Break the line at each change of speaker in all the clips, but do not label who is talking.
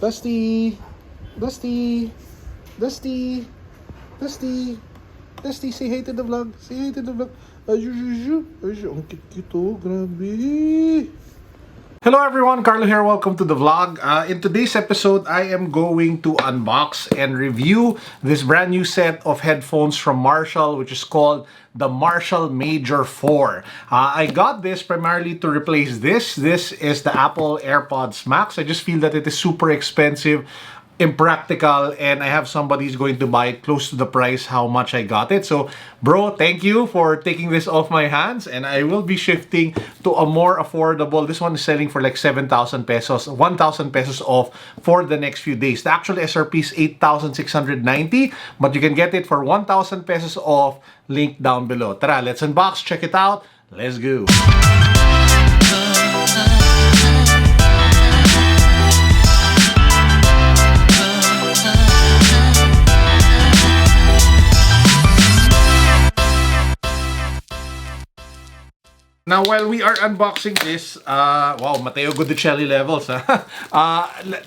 Dusty, Dusty, Dusty, Dusty, Dusty, say hi to the vlog. Say hi to the vlog. Ang cute, oh, grabe. Hello everyone, Carlo here. Welcome to the vlog. In today's episode, I am going to unbox and review this brand new set of headphones from Marshall, which is called the Marshall Major 4. I got this primarily to replace this. This is the Apple AirPods Max. I just feel that it is super expensive, impractical, and I have somebody who's going to buy it close to the price how much I got it. So bro, thank you for taking this off my hands, and I will be shifting to a more affordable. This one is selling for like 7,000 pesos, 1,000 pesos off for the next few days. The actual SRP is 8,690, but you can get it for 1,000 pesos off. Link down below. Tara, let's unbox, check it out. Let's go. Now, while we are unboxing this, wow, Matteo Guidicelli levels,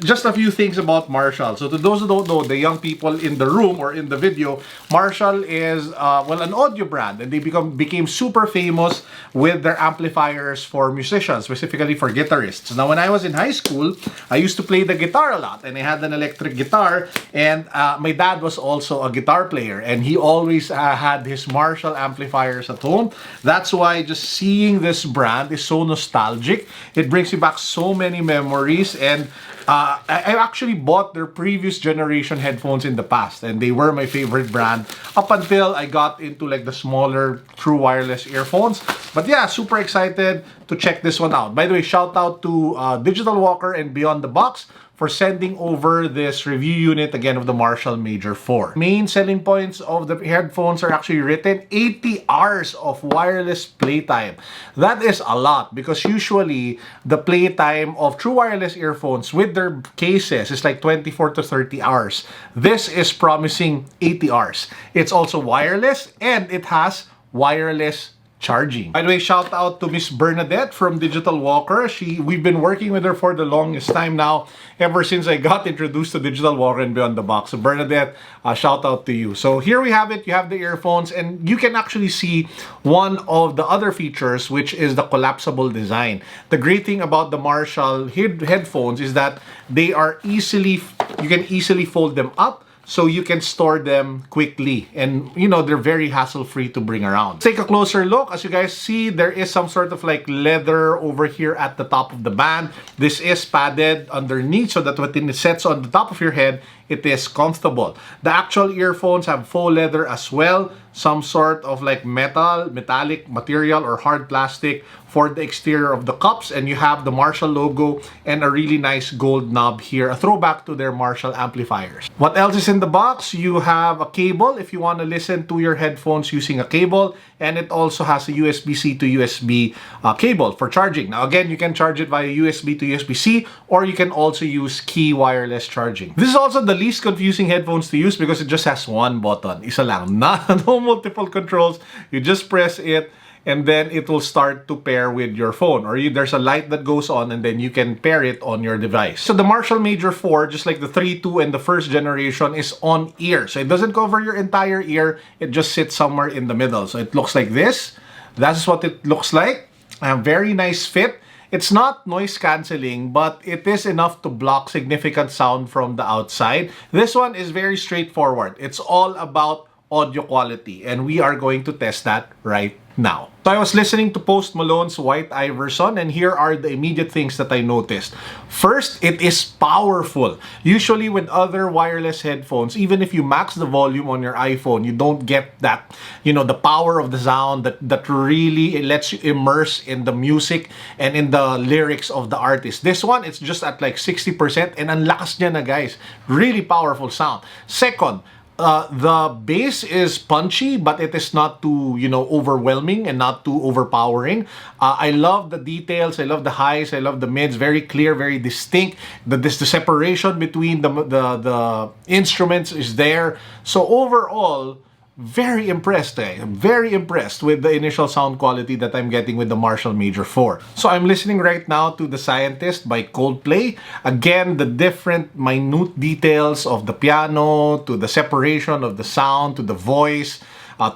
just a few things about Marshall. So to those who don't know, the young people in the room or in the video, Marshall is, well, an audio brand, and they became super famous with their amplifiers for musicians, specifically for guitarists. Now, when I was in high school, I used to play the guitar a lot, and I had an electric guitar, and my dad was also a guitar player, and he always had his Marshall amplifiers at home. That's why just seeing this brand is so nostalgic. It brings me back so many memories, and I actually bought their previous generation headphones in the past, and they were my favorite brand up until I got into like the smaller true wireless earphones. But yeah, super excited to check this one out. By the way, shout out to Digital Walker and Beyond the Box for sending over this review unit again of the Marshall Major 4. Main selling points of the headphones are actually written 80 hours of wireless playtime. That is a lot, because usually the playtime of true wireless earphones with their cases is like 24 to 30 hours. This is promising 80 hours. It's also wireless, and it has wireless charging. By the way, shout out to Miss Bernadette from Digital Walker. We've been working with her for the longest time now, ever since I got introduced to Digital Walker and Beyond the Box. So Bernadette, shout out to you. So here we have it. You have the earphones, and you can actually see one of the other features, which is the collapsible design. The great thing about the Marshall headphones is that they are you can easily fold them up, so you can store them quickly, and you know, they're very hassle-free to bring around. Let's take a closer look. As you guys see, there is some sort of like leather over here at the top of the band. This is padded underneath so that when it sets on the top of your head, it is comfortable. The actual earphones have faux leather as well, some sort of like metallic material or hard plastic for the exterior of the cups, and you have the Marshall logo and a really nice gold knob here, a throwback to their Marshall amplifiers. What else is in the box? You have a cable if you want to listen to your headphones using a cable, and it also has a USB-C to USB cable for charging. Now again, you can charge it via USB to USB-C, or you can also use key wireless charging. This is also the least confusing headphones to use because it just has one button. Isa lang. No multiple controls. You just press it, and then it will start to pair with your phone, or there's a light that goes on, and then you can pair it on your device. So the Marshall Major 4, just like the 3.2 and the first generation, is on ear. So it doesn't cover your entire ear. It just sits somewhere in the middle. So it looks like this. That's what it looks like. A very nice fit. It's not noise cancelling, but it is enough to block significant sound from the outside. This one is very straightforward. It's all about audio quality, and we are going to test that right now. So I was listening to Post Malone's White Iverson, and here are the immediate things that I noticed. First, it is powerful. Usually with other wireless headphones, even if you max the volume on your iPhone, you don't get that, you know, the power of the sound that really lets you immerse in the music and in the lyrics of the artist. This one, it's just at like 60%, and ang lakas niya na, guys. Really powerful sound. Second, the bass is punchy, but it is not too, you know, overwhelming and not too overpowering. I love the details. I love the highs. I love the mids. Very clear, very distinct. The separation between the instruments is there. So overall, very impressed. I'm very impressed with the initial sound quality that I'm getting with the Marshall Major 4. So I'm listening right now to The Scientist by Coldplay. Again, the different minute details of the piano, to the separation of the sound, to the voice,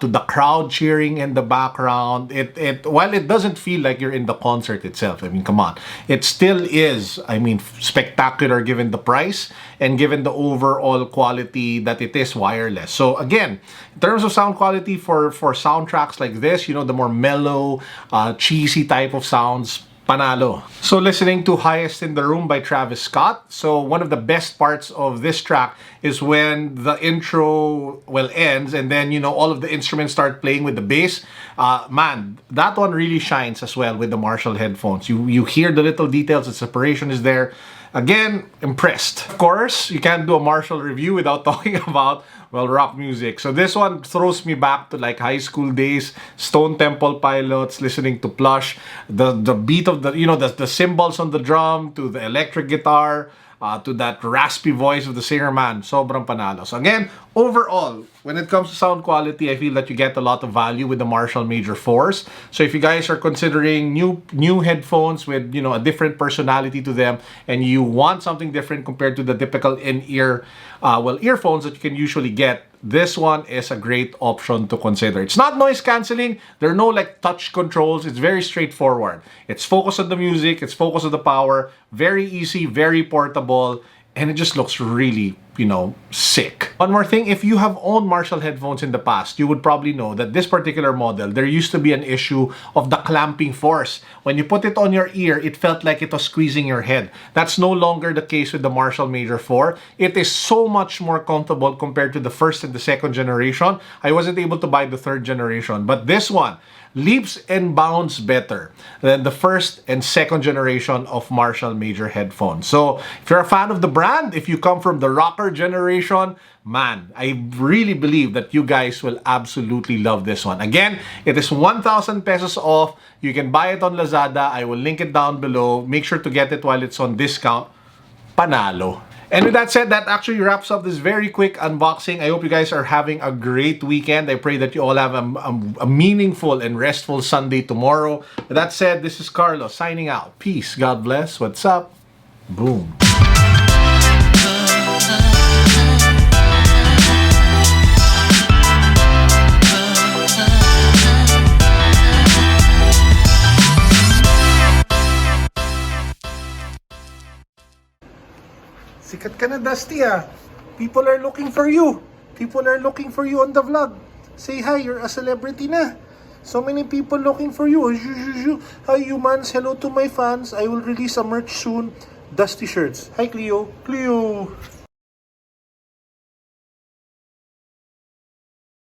to the crowd cheering in the background. While it doesn't feel like you're in the concert itself, I mean, come on, it still is, I mean, spectacular given the price and given the overall quality that it is wireless. So again, in terms of sound quality for soundtracks like this, you know, the more mellow, cheesy type of sounds, panalo. So listening to Highest in the Room by Travis Scott. So one of the best parts of this track is when the intro, well, ends and then, you know, all of the instruments start playing with the bass. Man, that one really shines as well with the Marshall headphones. You hear the little details, the separation is there. Again, impressed. Of course, you can't do a Marshall review without talking about, well, rock music. So this one throws me back to like high school days, Stone Temple Pilots, listening to Plush, the beat of the, you know, the cymbals on the drum, to the electric guitar, to that raspy voice of the singer, man, sobrang panalo. So again, overall, when it comes to sound quality, I feel that you get a lot of value with the Marshall Major 4s. So if you guys are considering new headphones with, you know, a different personality to them, and you want something different compared to the typical in-ear, earphones that you can usually get, this one is a great option to consider. It's not noise cancelling. There are no like touch controls. It's very straightforward. It's focused on the music. It's focused on the power. Very easy, very portable, and it just looks really, you know, sick. One more thing, if you have owned Marshall headphones in the past, you would probably know that this particular model, there used to be an issue of the clamping force. When you put it on your ear, it felt like it was squeezing your head. That's no longer the case with the Marshall Major 4. It is so much more comfortable compared to the first and the second generation. I wasn't able to buy the third generation, but this one leaps and bounds better than the first and second generation of Marshall Major headphones. So if you're a fan of the brand, if you come from the rocker generation, man, I really believe that you guys will absolutely love this one. Again, it is 1,000 pesos off. You can buy it on Lazada. I will link it down below. Make sure to get it while it's on discount. Panalo. And with that said, that actually wraps up this very quick unboxing. I hope you guys are having a great weekend. I pray that you all have a meaningful and restful Sunday tomorrow. With that said, this is Carlo signing out. Peace. God bless. What's up? Boom. Sikat ka na, Dusty, ah. People are looking for you. People are looking for you on the vlog. Say hi, you're a celebrity na. So many people looking for you. Hi, humans. Hello to my fans. I will release a merch soon. Dusty shirts. Hi, Cleo. Cleo.